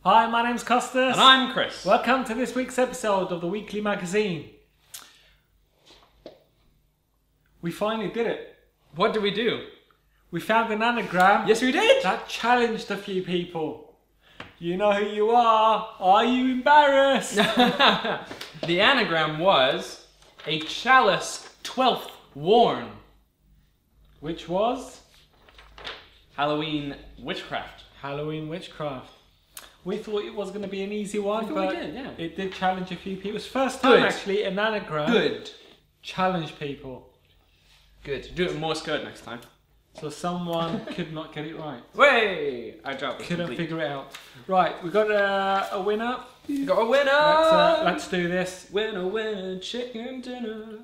Hi, my name's Costas. And I'm Chris. Welcome to this week's episode of the weekly magazine. We finally did it. What did we do? We found an anagram. Yes, we did. That challenged a few people. You know who you are. Are you embarrassed? The anagram was a chalice 12th worn. Which was? Halloween witchcraft. Halloween witchcraft. We thought it was going to be an easy one, but it did challenge a few people. It was first time actually an anagram challenged people. Good. Do it in Morse code next time. So someone could not get it right. Way! I dropped it. Couldn't figure it out. Right, we got a winner. We got a winner! Let's do this. Winner, winner, chicken dinner.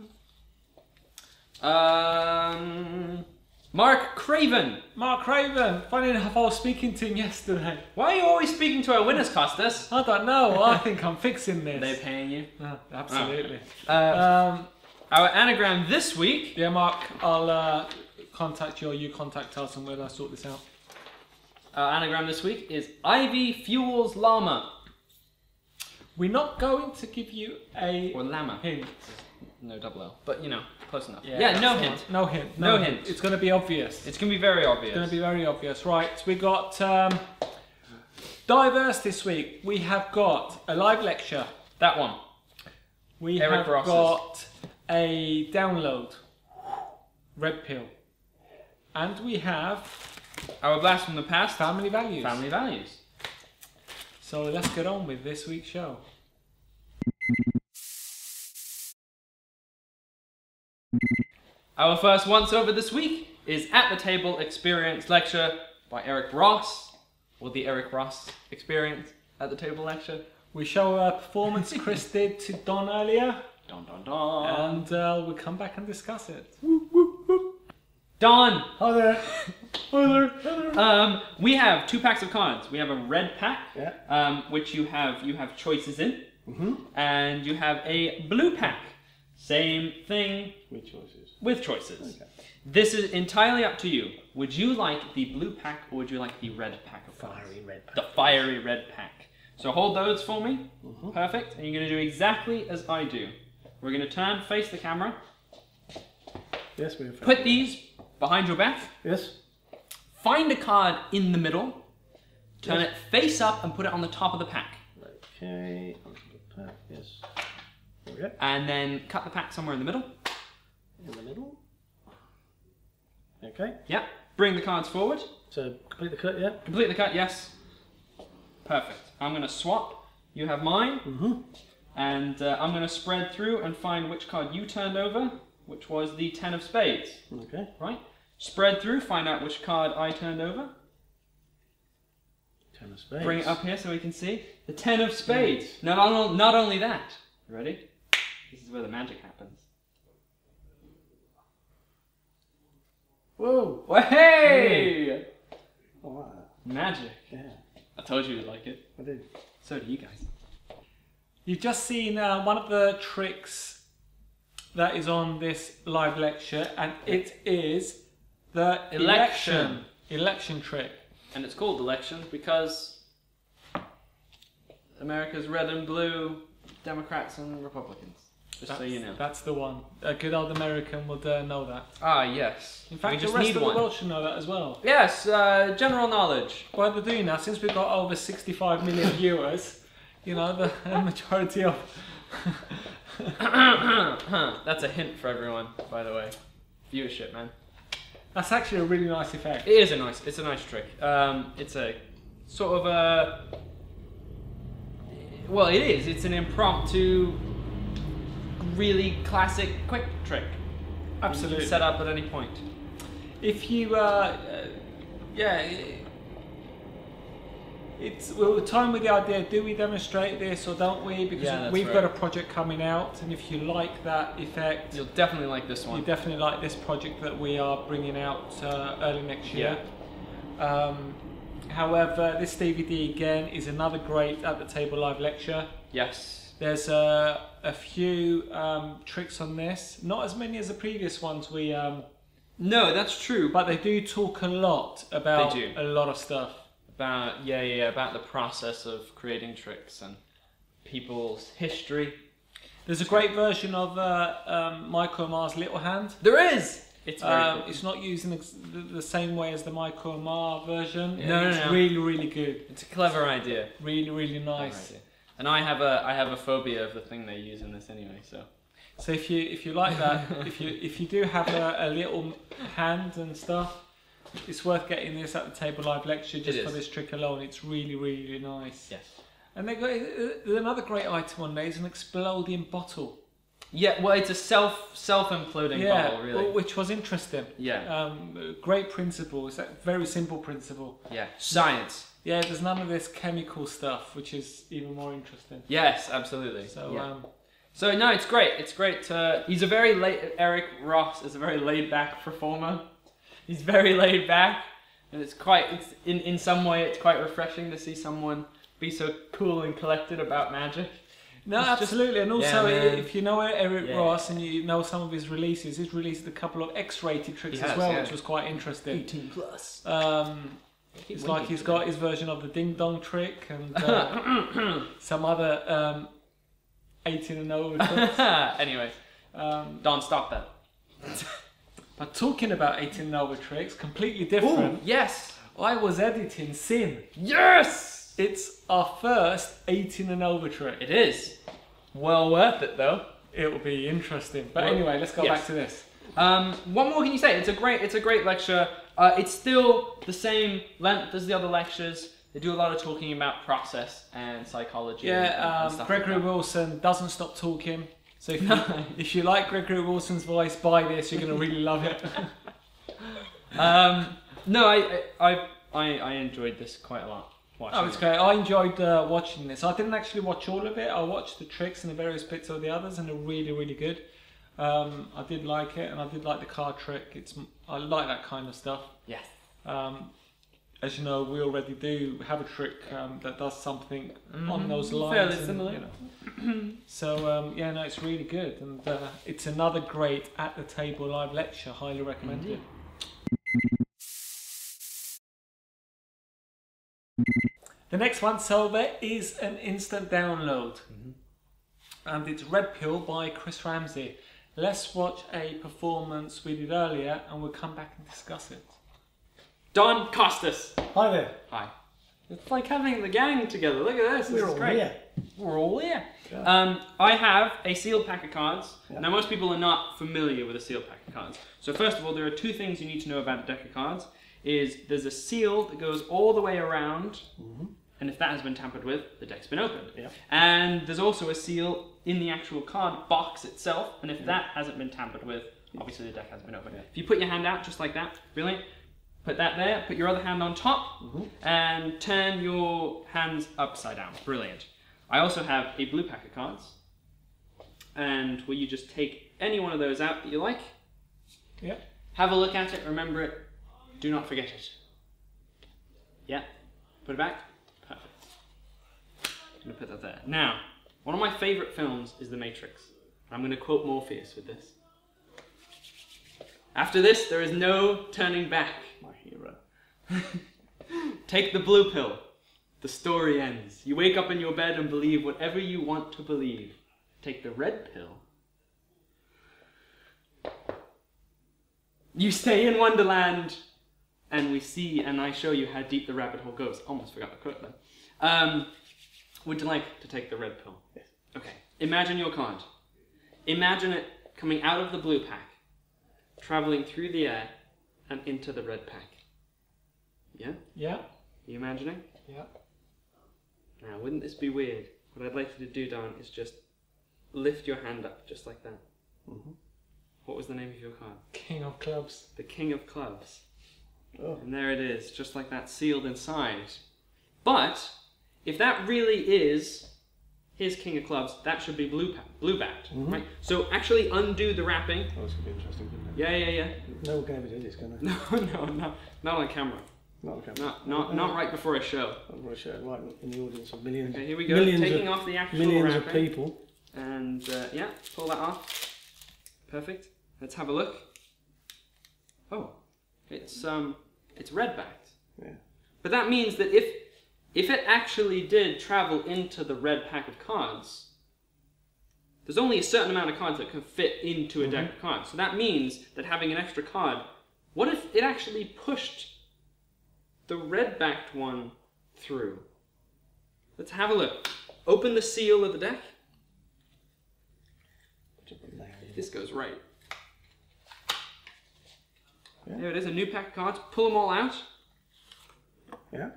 Mark Craven. Mark Craven. Funny enough, I was speaking to him yesterday. Why are you always speaking to our winners, Costas? I don't know. I think I'm fixing this. Are they paying you? No, absolutely. Our anagram this week. Yeah, Mark, I'll contact you or you contact us and we'll sort this out. Our anagram this week is Ivy Fuels Llama. We're not going to give you a llama hint. No double L, but you know, close enough. Yeah, no hint. No hint. No hint. It's going to be obvious. It's going to be very obvious. It's going to be very obvious. Right, we got diverse this week. We have got a live lecture. That one. We have got a download. Red pill. And we have our blast from the past. Family values. Family values. So let's get on with this week's show. Our first once over this week is At the Table Experience Lecture by Eric Ross, or the Eric Ross Experience at the Table Lecture. We show a performance Chris did to Don earlier. Don, don, don. And we'll come back and discuss it. Don! Hi there. Hi there. We have 2 packs of cards. We have a red pack, which you have choices in, and you have a blue pack. Same thing. With choices. With choices. Okay. This is entirely up to you. Would you like the blue pack or would you like the red pack of cards? Fiery red pack. The fiery red pack. So hold those for me. Perfect. And you're going to do exactly as I do. We're going to turn, face the camera. Yes, we're put these behind your back. Yes. Find a card in the middle. Turn it face up and put it on the top of the pack. Okay. Onto the pack. Yes. Okay. And then cut the pack somewhere in the middle. In the middle. Okay. Yeah. Bring the cards forward. So complete the cut, yeah? Complete the cut, yes. Perfect. I'm going to swap. You have mine. And I'm going to spread through and find which card you turned over, which was the 10 of spades. Okay. Right? Spread through, find out which card I turned over. 10 of spades. Bring it up here so we can see. The 10 of spades. No, not only that. Ready? This is where the magic happens. Whoa! Hey! Oh, wow. Magic. Yeah. I told you you'd like it. I did. So do you guys. You've just seen one of the tricks that is on this live lecture, and it is the election trick. And it's called election because America's red and blue, Democrats and Republicans. Just so you know. That's the one. A good old American would know that. Ah, yes. In fact, the rest of the world should know that as well. Yes, general knowledge. What they're doing now, since we've got over 65 million viewers, you know, the majority of... That's a hint for everyone, by the way. Viewership, man. That's actually a really nice effect. It is it's a nice trick. It's a sort of a... Well, it is. It's an impromptu, really classic, quick trick. Absolutely. You can set up at any point. If you, we're toying with the idea, do we demonstrate this or don't we? Because we've got a project coming out, and if you like that effect... You'll definitely like this one. You definitely like this project that we are bringing out early next year. However, this DVD again is another great At the Table live lecture. Yes. There's a few tricks on this, not as many as the previous ones we... No, that's true. But they do talk a lot about a lot of stuff. about about the process of creating tricks and people's history. There's a great version of Michael Mar's Little Hand. There is. It's very cool. It's not using the same way as the Michael Mar version. No, it's really good. It's a clever idea. Really nice. And I have a phobia of the thing they use in this anyway. So if you like that, if you do have a little hand and stuff, it's worth getting this at the Table Live lecture just for this trick alone. It's really nice. Yes. And there's another great item on there. It's an exploding bottle. Yeah, well, it's a self-imploding bottle, really. Which was interesting. Yeah. Great principle. It's a very simple principle. Yeah. Science. Yeah, there's none of this chemical stuff, which is even more interesting. Yes, absolutely. So, so no, it's great. It's great. He's a very Eric Ross is a very laid-back performer. He's very laid back, and in some way it's quite refreshing to see someone be so cool and collected about magic. No, it's absolutely, and also if you know Eric Ross and you know some of his releases, he's released a couple of X-rated tricks as well, which was quite interesting. 18 plus. It's like he's got his version of the Ding Dong trick and some other 18 and over tricks. Anyway, don't stop that. But talking about 18 and over tricks, completely different. Ooh, yes! I was editing Sin. Yes! It's our first 18 and over trick. It is. Well worth it though. It will be interesting. But anyway, let's go back to this. What more can you say? It's a great lecture. It's still the same length as the other lectures. They do a lot of talking about process and psychology. And stuff Gregory like that. Wilson doesn't stop talking. So if you like Gregory Wilson's voice, buy this. You're going to really love it. No, I enjoyed this quite a lot. It's great. I enjoyed watching this. I didn't actually watch all of it. I watched the tricks and the various bits of the others, and they're really good. I did like it, and I did like the card trick. I like that kind of stuff. Yes. As you know, we already do have a trick that does something on those lines. Fairly similar. You know. So no, it's really good, and it's another great at the table live lecture. Highly recommended. The next one, so there is an instant download, and it's Red Pill by Chris Ramsey. Let's watch a performance we did earlier, and we'll come back and discuss it. Don Costas. Hi there. Hi. It's like having the gang together. Look at this. This is great. Here. We're all here. Yeah. I have a sealed pack of cards. Yeah. Now, most people are not familiar with a sealed pack of cards. So first of all, there are two things you need to know about a deck of cards. There's a seal that goes all the way around, and if that has been tampered with, the deck's been opened. Yeah. And there's also a seal in the actual card box itself, and if that hasn't been tampered with, obviously the deck has been opened. If you put your hand out just like that, brilliant. Put that there, put your other hand on top, and turn your hands upside down. Brilliant. I also have a blue pack of cards, and will you just take any one of those out that you like? Yeah. Have a look at it, remember it, do not forget it. Yeah, put it back. Perfect. I'm going to put that there. Now, one of my favourite films is The Matrix. I'm going to quote Morpheus with this. After this, there is no turning back. My hero. Take the blue pill. The story ends. You wake up in your bed and believe whatever you want to believe. Take the red pill. You stay in Wonderland, and we see, and I show you how deep the rabbit hole goes. Almost forgot the quote then. Would you like to take the red pill? Yes. Okay. Imagine your card. Imagine it coming out of the blue pack, traveling through the air, and into the red pack. Yeah? Yeah. Are you imagining? Yeah. Now, wouldn't this be weird? What I'd like you to do, Don, is just lift your hand up, just like that. What was the name of your card? King of Clubs. The King of Clubs. Oh. And there it is, just like that, sealed inside. But, if that really is his King of Clubs, that should be blue-backed, right? So actually undo the wrapping. Oh, this could be interesting, couldn't it? Yeah. No one can ever do this, can they? No, not on camera. Not on camera. Not right before a show. I'm going to show it right in the audience of millions. Okay, here we go, taking off the actual millions wrapping. of people. And yeah, pull that off. Perfect. Let's have a look. Oh, it's red backed. Yeah. But that means that if it actually did travel into the red pack of cards, there's only a certain amount of cards that can fit into a deck of cards. So that means that having an extra card, what if it actually pushed the red-backed one through? Let's have a look. Open the seal of the deck. This goes right. Yeah. There it is, a new pack of cards. Pull them all out. Yeah.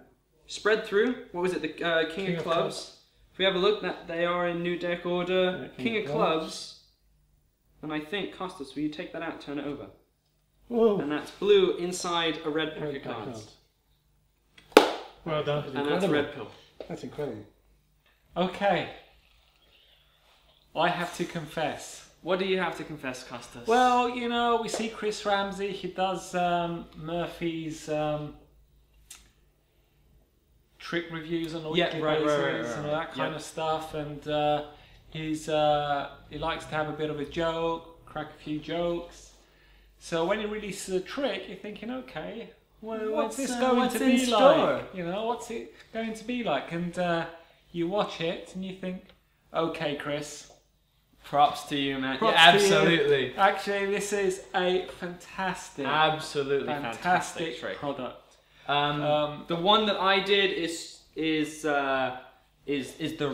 Spread through. What was it? The King of Clubs. If we have a look, that they are in new deck order. Yeah, King of Clubs. And I think, Costas, will you take that out and turn it over? Whoa. And that's blue inside a red pack of cards. Well done. And that's a red pill. That's incredible. Okay. I have to confess. What do you have to confess, Costas? Well, you know, we see Chris Ramsey. He does Murphy's trick reviews on all bases and all that kind of stuff. And he likes to have a bit of a joke, crack a few jokes. So when he releases a trick, you're thinking, okay, well, what's this going to be like? You know, what's it going to be like? And you watch it and you think, okay, Chris. Props to you, man. Props yeah, to absolutely. You. Actually, this is a fantastic, fantastic trick. Product. The one that I did is the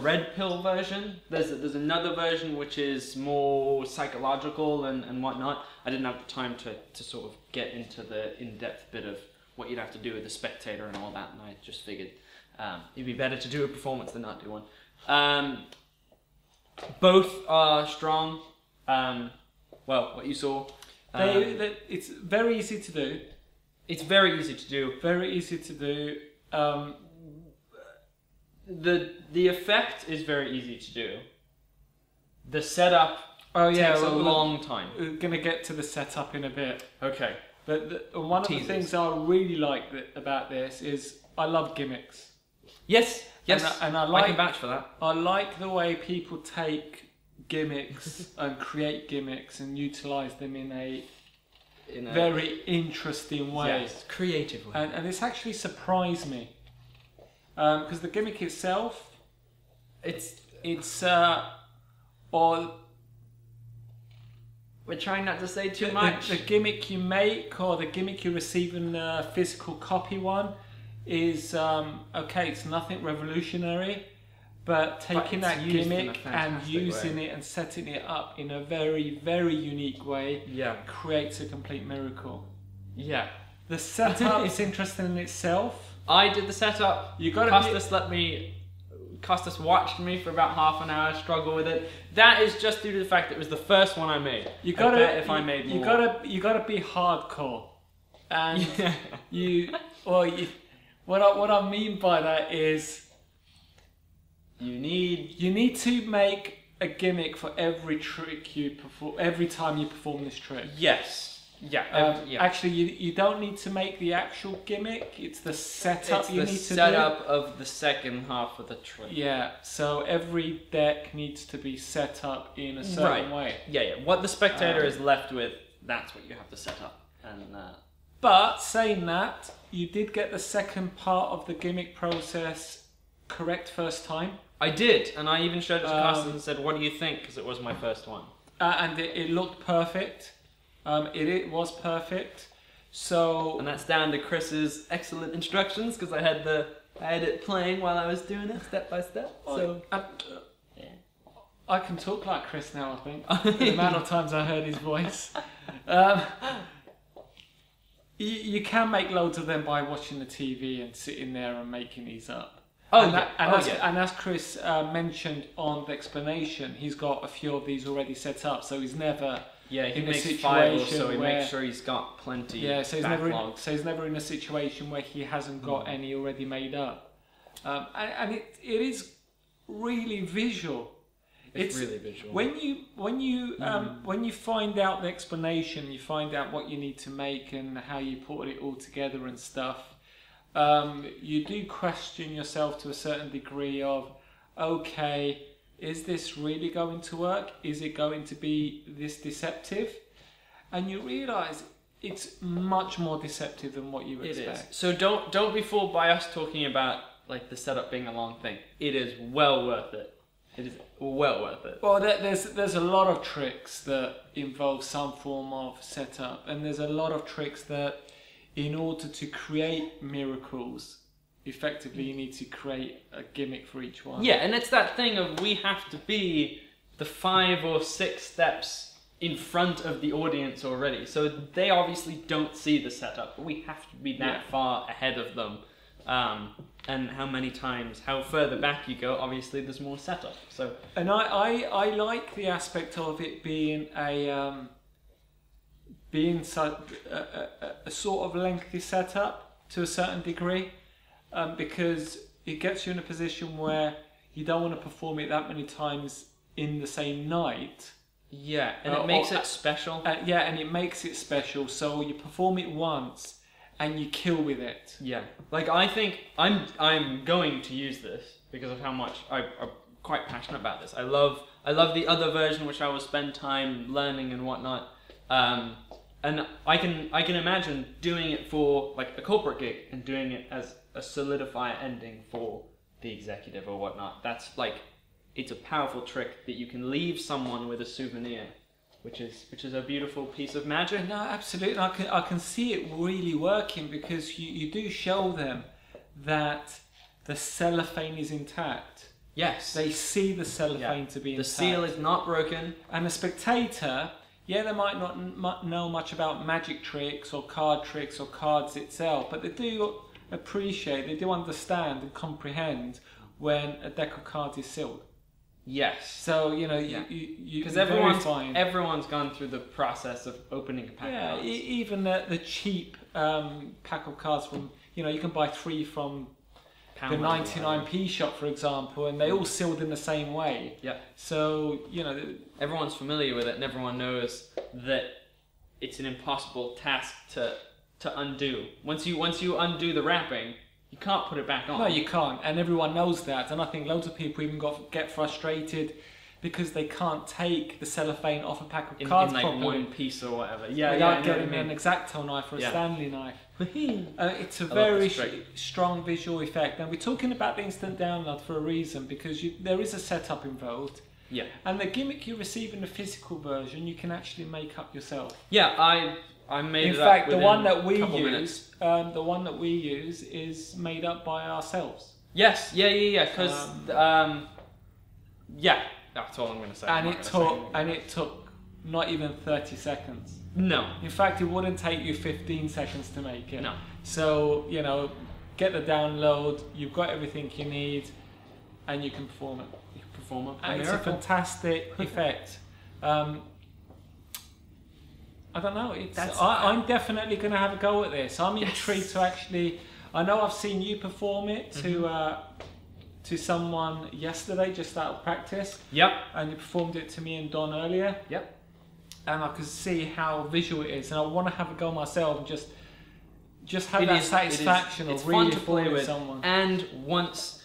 red pill version. There's another version which is more psychological and whatnot. I didn't have the time to sort of get into the in-depth bit of what you'd have to do with the spectator and all that, and I just figured it'd be better to do a performance than not do one. Both are strong. Well, what you saw. It's very easy to do. It's very easy to do. Very easy to do. The effect is very easy to do. The setup takes a long time. We're going to get to the setup in a bit. Okay. But one of the things I really like about this is I love gimmicks. Yes. And I can vouch for that. I like the way people take gimmicks and create gimmicks and utilize them in a very interesting way. Yes, creative way. And this actually surprised me. Because the gimmick itself, we're trying not to say too much. The gimmick you make or the gimmick you receive in a physical copy one is okay, it's nothing revolutionary, but taking that gimmick and using it and setting it up in a very, very unique way creates a complete miracle. Yeah. The setup is interesting in itself. I did the setup. You got Costas watched me for about half an hour struggle with it. That is just due to the fact that it was the first one I made. You gotta be hardcore, and what I mean by that is you need to make a gimmick for every trick you perform, every time you perform this trick. Yes. Actually, you don't need to make the actual gimmick. It's the setup it's you need to do. It's the setup of the second half of the trick. Yeah. So every deck needs to be set up in a certain way. Yeah. What the spectator is left with, that's what you have to set up. And but saying that, you did get the second part of the gimmick process correct first time. I did, and I even showed it to Costas and said, "What do you think?" Because it was my first one. And it looked perfect. It was perfect. So, and that's down to Chris's excellent instructions because I had it playing while I was doing it step by step. So I can talk like Chris now. I think the amount of times I heard his voice. You can make loads of them by watching the TV and sitting there and making these up. And as Chris mentioned on the explanation, he's got a few of these already set up, so he's never he in a makes situation 5 or so. He where, makes sure he's got plenty. Yeah, so he's never in a situation where he hasn't got any already made up, and it is really visual. It's really visual. When you find out the explanation, you find out what you need to make and how you put it all together and stuff. You do question yourself to a certain degree of, okay, is this really going to work? Is it going to be this deceptive? And you realise it's much more deceptive than what you It expect. is. So don't be fooled by us talking about like the setup being a long thing. It is well worth it. It is well worth it. Well, there's a lot of tricks that involve some form of setup, and there's a lot of tricks that, in order to create miracles, effectively you need to create a gimmick for each one. Yeah, and it's that thing of we have to be the 5 or 6 steps in front of the audience already. So they obviously don't see the setup, but we have to be that far ahead of them. And how further back you go, obviously there's more setup. So, and I like the aspect of it being a sort of lengthy setup to a certain degree, because it gets you in a position where you don't want to perform it that many times in the same night. Yeah, and it makes it special. Yeah, and it makes it special. So you perform it once and you kill with it. Yeah, like I think I'm going to use this because of how much I'm quite passionate about this. I love the other version, which I will spend time learning and whatnot. And I can imagine doing it for like a corporate gig and doing it as a solidifier ending for the executive or whatnot. That's like, it's a powerful trick that you can leave someone with a souvenir, which is a beautiful piece of magic. No, absolutely. I can see it really working, because you do show them that the cellophane is intact. Yes. They see the cellophane to be intact. The seal is not broken. And the spectator, yeah, they might not know much about magic tricks or cards itself, but they do appreciate, they do understand and comprehend when a deck of cards is sealed. Yes. So, you know, because everyone's gone through the process of opening a pack of cards. Even the cheap pack of cards from, you know, you can buy 3 from the 99p shop, for example, and they all sealed in the same way. Yeah. So, you know, everyone's familiar with it, and everyone knows that it's an impossible task to undo. Once you undo the wrapping, you can't put it back on. No, you can't, and everyone knows that. And I think loads of people even get frustrated because they can't take the cellophane off a pack of cards in like properly, one piece or whatever. Yeah, without getting an X-Acto knife or a Stanley knife. It's a very strong visual effect, and we're talking about the instant download for a reason, because there is a setup involved. Yeah. And the gimmick you receive in the physical version, you can actually make up yourself. Yeah, I made it up. In fact, the one that we use is made up by ourselves. Yes, yeah, because yeah, that's all I'm going to say. And it took not even 30 seconds. No. In fact, it wouldn't take you 15 seconds to make it. No. So, you know, get the download, you've got everything you need, and you can perform it. You can perform it. And it's a fantastic effect. I don't know. I'm definitely going to have a go at this. I'm intrigued to actually. I know I've seen you perform it to someone yesterday, just out of practice. Yep. And you performed it to me and Don earlier. Yep. And I could see how visual it is, and I want to have a go myself and just have that satisfaction of really fun with someone. And once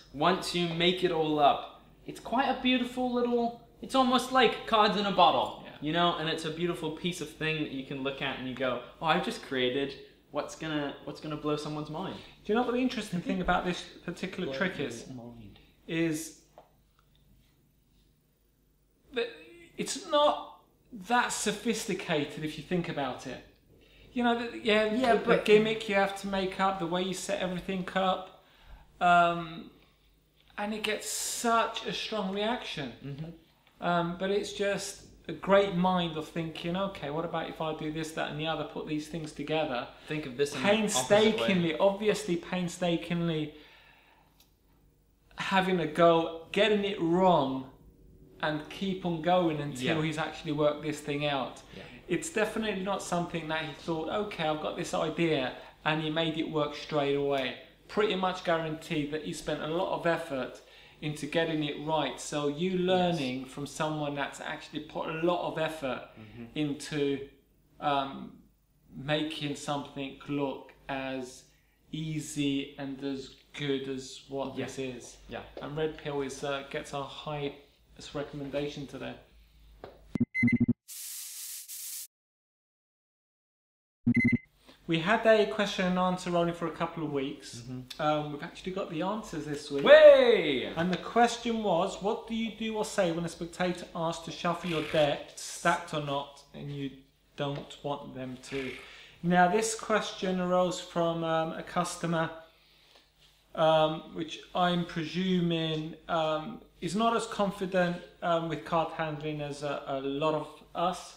you make it all up, it's quite a beautiful little. It's almost like cards in a bottle. You know, and it's a beautiful piece of thing that you can look at and you go, "Oh, I've just created what's gonna blow someone's mind." Do you know what the interesting thing about this particular trick is? Is that it's not that sophisticated if you think about it. You know, but the gimmick you have to make up, the way you set everything up, and it gets such a strong reaction. But it's just a great mind of thinking, okay, what about if I do this, that, and the other, put these things together? Think of this painstakingly, obviously painstakingly having a go, getting it wrong, and keep on going until he's actually worked this thing out. Yeah. It's definitely not something that he thought, okay, I've got this idea, and he made it work straight away. Pretty much guaranteed that he spent a lot of effort into getting it right. So you learning from someone that's actually put a lot of effort into making something look as easy and as good as what this is. Yeah. And Red Pill gets a highest recommendation today. We had a question and answer rolling for a couple of weeks. We've actually got the answers this week. Way! And the question was, what do you do or say when a spectator asks to shuffle your deck, stacked or not, and you don't want them to? Now, this question arose from a customer, which I'm presuming is not as confident with card handling as a lot of us.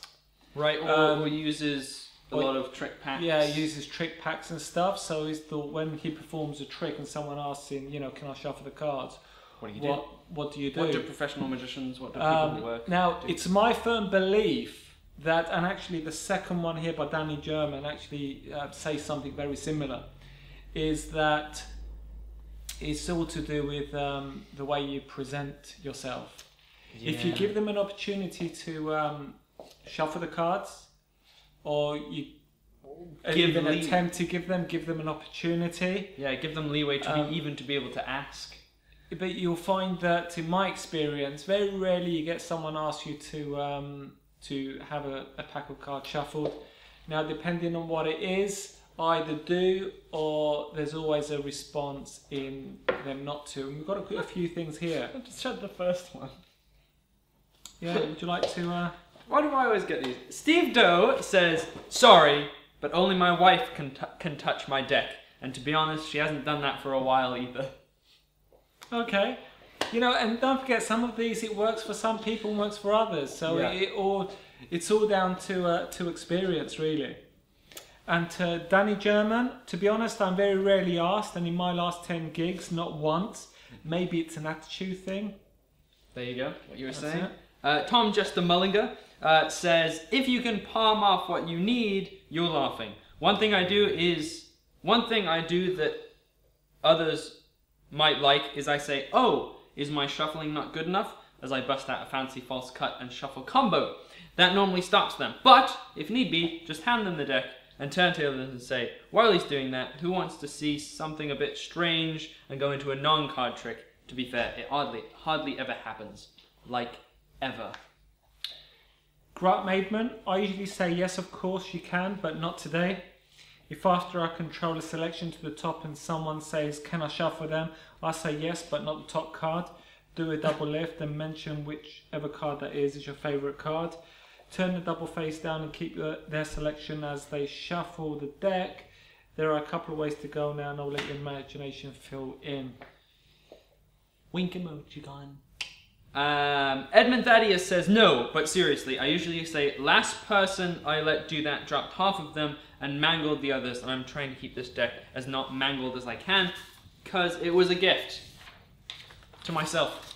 Right, or uses a lot of trick packs. Yeah, he uses trick packs and stuff. So he's thought when he performs a trick and someone asks him, you know, can I shuffle the cards? What do you do? What do you do? What do professional magicians, what do people work? Now, it's my firm belief that, and actually the second one here by Danny German actually says something very similar, is that it's all to do with the way you present yourself. Yeah. If you give them an opportunity to shuffle the cards, or you attempt to give them an opportunity. Yeah, give them leeway to be able to ask. But you'll find that, in my experience, very rarely you get someone ask you to have a pack of cards shuffled. Now, depending on what it is, either do or there's always a response in them not to. And we've got a few things here. I just showed the first one. Yeah, would you like to? Why do I always get these? Steve Doe says, sorry, but only my wife can touch my deck. And to be honest, she hasn't done that for a while either. Okay. You know, and don't forget, some of these, it works for some people and works for others. So Yeah. it's all down to experience, really. And to Danny German, to be honest, I'm very rarely asked, and in my last 10 gigs, not once. Maybe it's an attitude thing. There you go, what you were That's saying. Tom Jester Mullinger says, if you can palm off what you need, you're laughing. One thing I do that others might like is I say, oh, is my shuffling not good enough? As I bust out a fancy false cut and shuffle combo. That normally stops them. But, if need be, just hand them the deck and turn to others and say, while he's doing that, who wants to see something a bit strange and go into a non-card trick? To be fair, it hardly ever happens. Like, ever. Grant Maidman, I usually say yes, of course you can, but not today. If after I control a selection to the top and someone says, can I shuffle them? I say yes, but not the top card. Do a double lift and mention whichever card that is your favourite card. Turn the double face down and keep their selection as they shuffle the deck. There are a couple of ways to go now, and I'll let your imagination fill in. Wink emoji gone. Edmund Thaddeus says, no, but seriously, I usually say, last person I let do that dropped half of them and mangled the others, and I'm trying to keep this deck as not mangled as I can, because it was a gift to myself.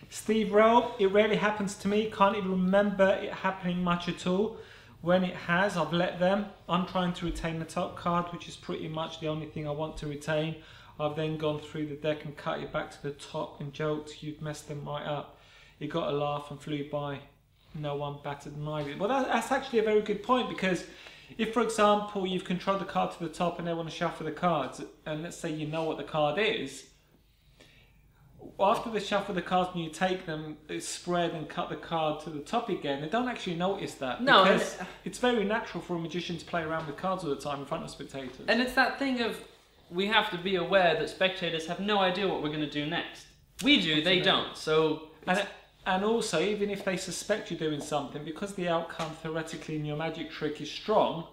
Steve Rowe, it rarely happens to me, can't even remember it happening much at all. When it has, I've let them. I'm trying to retain the top card, which is pretty much the only thing I want to retain. I've then gone through the deck and cut it back to the top and joked, you've messed them right up. He got a laugh and flew by. No one batted an eyelid. Well, that's actually a very good point, because if, for example, you've controlled the card to the top and they want to shuffle the cards, and let's say you know what the card is, after they shuffle the cards and you take them, it's spread and cut the card to the top again, they don't actually notice that. No, because it's very natural for a magician to play around with cards all the time in front of spectators. And it's that thing of, we have to be aware that spectators have no idea what we're going to do next. We do, they don't. So, and also, even if they suspect you're doing something, because the outcome theoretically in your magic trick is strong,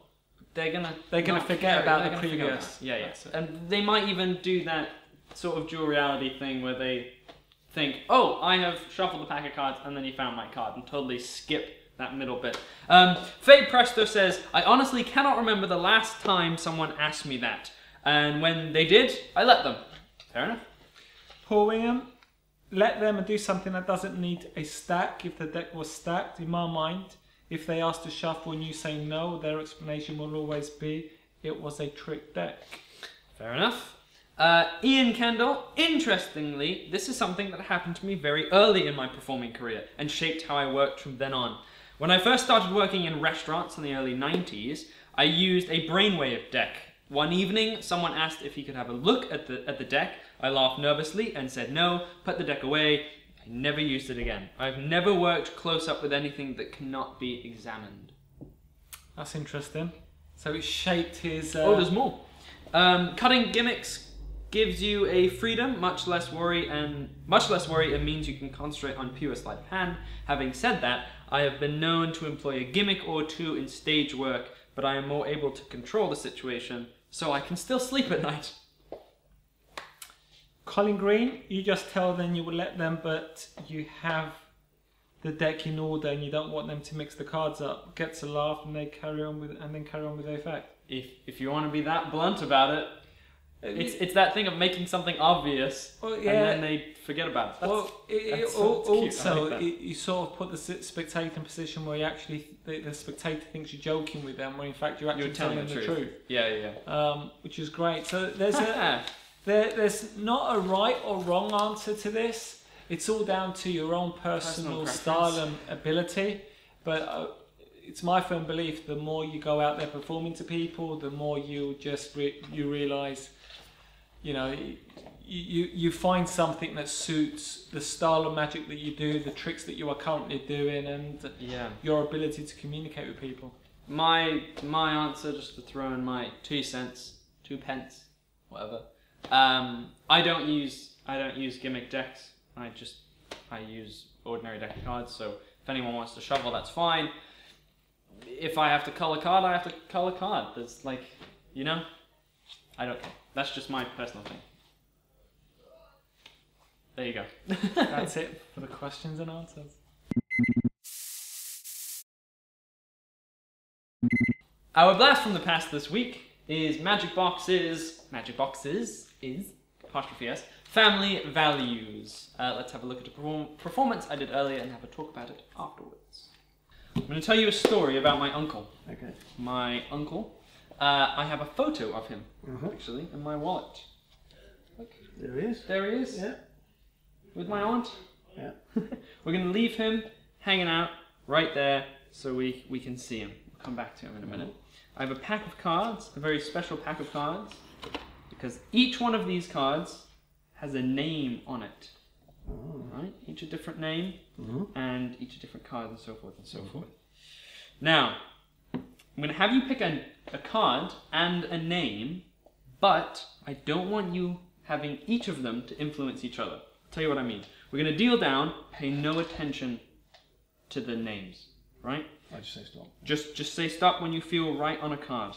they're gonna forget about the previous. Yeah. And they might even do that sort of dual reality thing where they think, oh, I have shuffled the pack of cards and then he found my card, and totally skip that middle bit. Faye Presto says, I honestly cannot remember the last time someone asked me that. And when they did, I let them. Fair enough. Paul Wingham, let them and do something that doesn't need a stack if the deck was stacked. In my mind, if they ask to shuffle and you say no, their explanation will always be, it was a trick deck. Fair enough. Ian Kendall, interestingly, this is something that happened to me very early in my performing career and shaped how I worked from then on. When I first started working in restaurants in the early 90s, I used a brainwave deck. One evening, someone asked if he could have a look at the deck. I laughed nervously and said no, put the deck away. I never used it again. I've never worked close up with anything that cannot be examined. That's interesting. So it shaped his... Oh, there's more. Cutting gimmicks gives you a freedom, much less worry, and it means you can concentrate on pure sleight of hand. Having said that, I have been known to employ a gimmick or two in stage work, but I am more able to control the situation, so I can still sleep at night. Colin Green, you just tell them you will let them, but you have the deck in order and you don't want them to mix the cards up. Gets a laugh and they carry on with the effect. If you want to be that blunt about it, it's that thing of making something obvious, and then they forget about it. You sort of put the spectator in a position where you actually the spectator thinks you're joking with them, when in fact you're actually telling them the truth. Yeah. Which is great. So there's not a right or wrong answer to this. It's all down to your own personal style and ability. But it's my firm belief: the more you go out there performing to people, the more you just you realise. You find something that suits the style of magic that you do, the tricks that you are currently doing, and your ability to communicate with people. My answer, just to throw in my 2 cents, 2 pence, whatever. I don't use gimmick decks. I use ordinary deck of cards. So if anyone wants to shuffle, that's fine. If I have to color card, I have to color card. There's I don't care. That's just my personal thing. There you go. That's it for the questions and answers. Our blast from the past this week is Magic Boxes is apostrophe S, family values. Let's have a look at a performance I did earlier and have a talk about it afterwards. I'm going to tell you a story about my uncle. Okay. My uncle. I have a photo of him, actually, in my wallet. Look. There he is. There he is. Yeah. With my aunt. Yeah. We're going to leave him hanging out right there so we can see him. We'll come back to him in a minute. I have a pack of cards, a very special pack of cards, because each one of these cards has a name on it. Right? Each a different name, and each a different card, and so forth and so forth. Now, I'm going to have you pick a card and a name, but I don't want you having each of them to influence each other. I'll tell you what I mean. We're going to deal down, pay no attention to the names, right? I just say stop. Just say stop when you feel right on a card.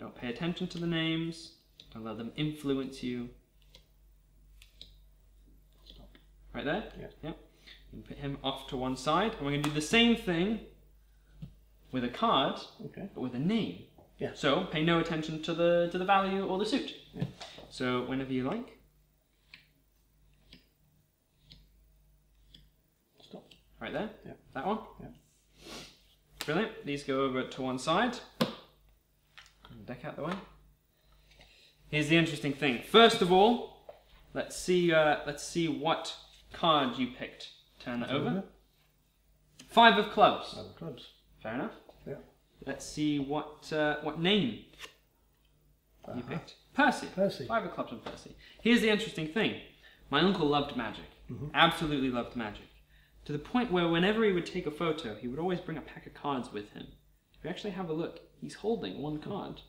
Don't pay attention to the names. Don't let them influence you. Stop. Right there? Yeah. Yep. You can put him off to one side, and we're going to do the same thing with a card, but with a name. Yeah. So pay no attention to the value or the suit. Yeah. So whenever you like. Stop. Right there? Yeah. That one? Yeah. Brilliant. These go over to one side. Deck out the way. Here's the interesting thing. First of all, let's see what card you picked. Turn it over. 5 of clubs. 5 of clubs. Fair enough. Yeah. Let's see what name you picked. Percy. Percy. 5 of clubs and Percy. Here's the interesting thing. My uncle loved magic. Absolutely loved magic. To the point where whenever he would take a photo, he would always bring a pack of cards with him. If you actually have a look, he's holding one card.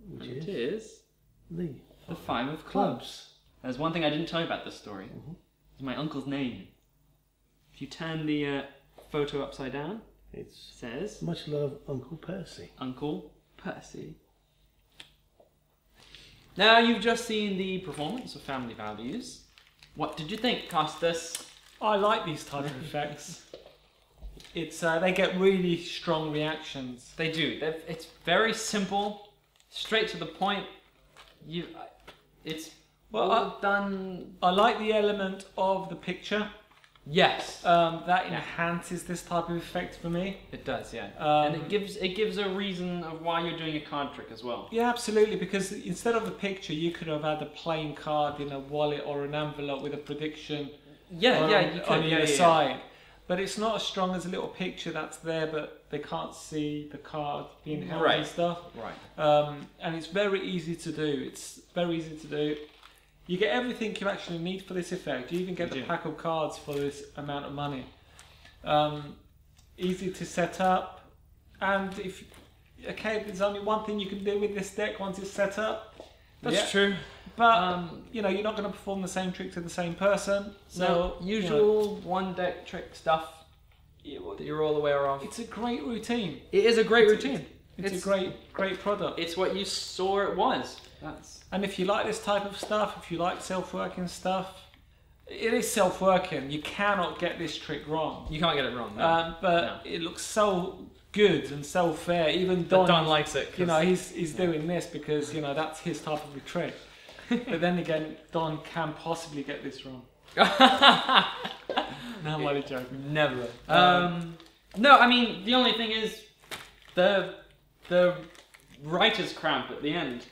Which and it is the 5 of clubs. There's one thing I didn't tell you about this story. It's my uncle's name. If you turn the photo upside down, it says... Much love, Uncle Percy. Uncle Percy. Now you've just seen the performance of Family Values. What did you think, Costas? I like these type of effects. It's they get really strong reactions. They do. It's very simple, straight to the point. It's well done. I like the element of the picture. Yes. That enhances this type of effect for me. It does, yeah. And it gives a reason of why you're doing a card trick as well. Yeah, absolutely. Because instead of the picture, you could have had a plain card in a wallet or an envelope with a prediction. On either side. But it's not as strong as a little picture that's there, but they can't see the card being held and stuff. Right. And it's very easy to do. It's very easy to do. You get everything you actually need for this effect. You even get the pack of cards for this amount of money. Easy to set up, And if there's only one thing you can do with this deck once it's set up. That's true. But you know, you're not going to perform the same trick to the same person. So usual one deck trick stuff that you're all aware of. It's a great routine. It is a great routine. It's a great product. It's what you saw it was. And if you like this type of stuff, if you like self-working stuff, it is self-working. You cannot get this trick wrong. You can't get it wrong. No. It looks so good and so fair. Even Don likes it. You know, he's doing this because, you know, that's his type of a trick. But then again, Don can possibly get this wrong. No, I'm only joking. Never. No, I mean, the only thing is the writer's cramp at the end.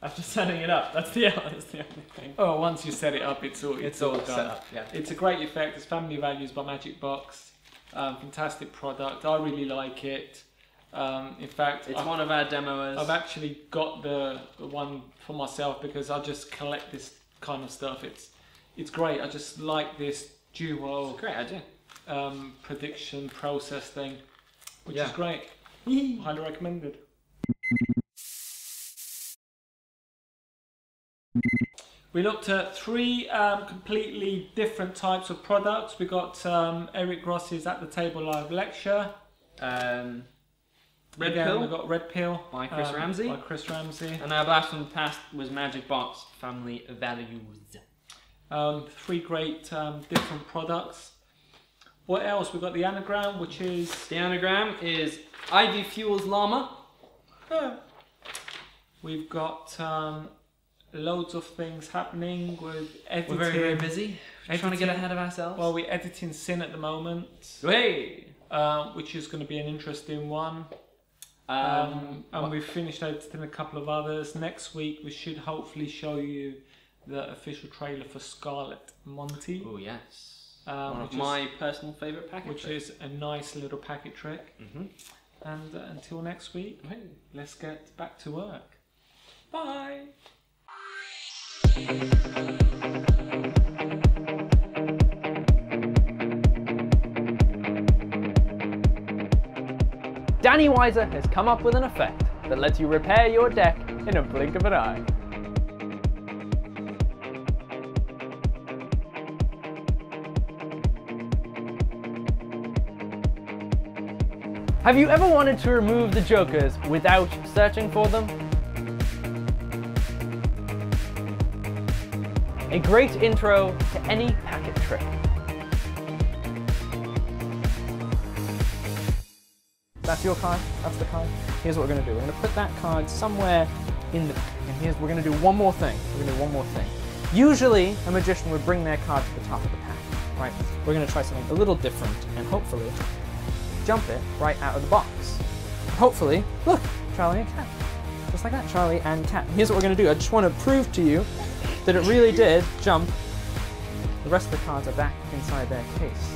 After setting it up, that's the only thing. Oh, once you set it up, it's all done. Set up. Yeah. It's a great effect. It's Family Values by Magic Box. Fantastic product. I really like it. In fact, it's one of our demoers. I've actually got the one for myself because I just collect this kind of stuff. It's great. I just like this duo. It's a great idea. Prediction process thing, which is great. Highly recommended. We looked at 3 completely different types of products. We got Eric Ross's At the Table live lecture. Red Pill. Pill. We got Red Pill by Chris Ramsey. And our blast from the past was Magic Box Family Values. 3 great different products. What else? We've got the anagram, which is... The anagram is Ivy Fuels Llama. We've got loads of things happening with editing. We're very busy. We're trying to get ahead of ourselves. Well, we're editing Sin at the moment. Hey! Which is going to be an interesting one. And we've finished editing a couple of others. Next week we should hopefully show you the official trailer for Scarlet Monty. Oh yes. One of my personal favourite packet which tricks. is a nice little packet trick. And until next week, let's get back to work. Bye! Danny Weiser has come up with an effect that lets you repair your deck in a blink of an eye. Have you ever wanted to remove the jokers without searching for them? A great intro to any packet trick. That's your card, that's the card. Here's what we're gonna do. We're gonna put that card somewhere in the pack. And we're gonna do one more thing. Usually, a magician would bring their card to the top of the pack, right? We're gonna try something a little different and hopefully jump it right out of the box. Hopefully, look, Charlie and Cat. Just like that, Charlie and Cat. Here's what we're gonna do. I just wanna prove to you that it really did jump. The rest of the cards are back inside their case.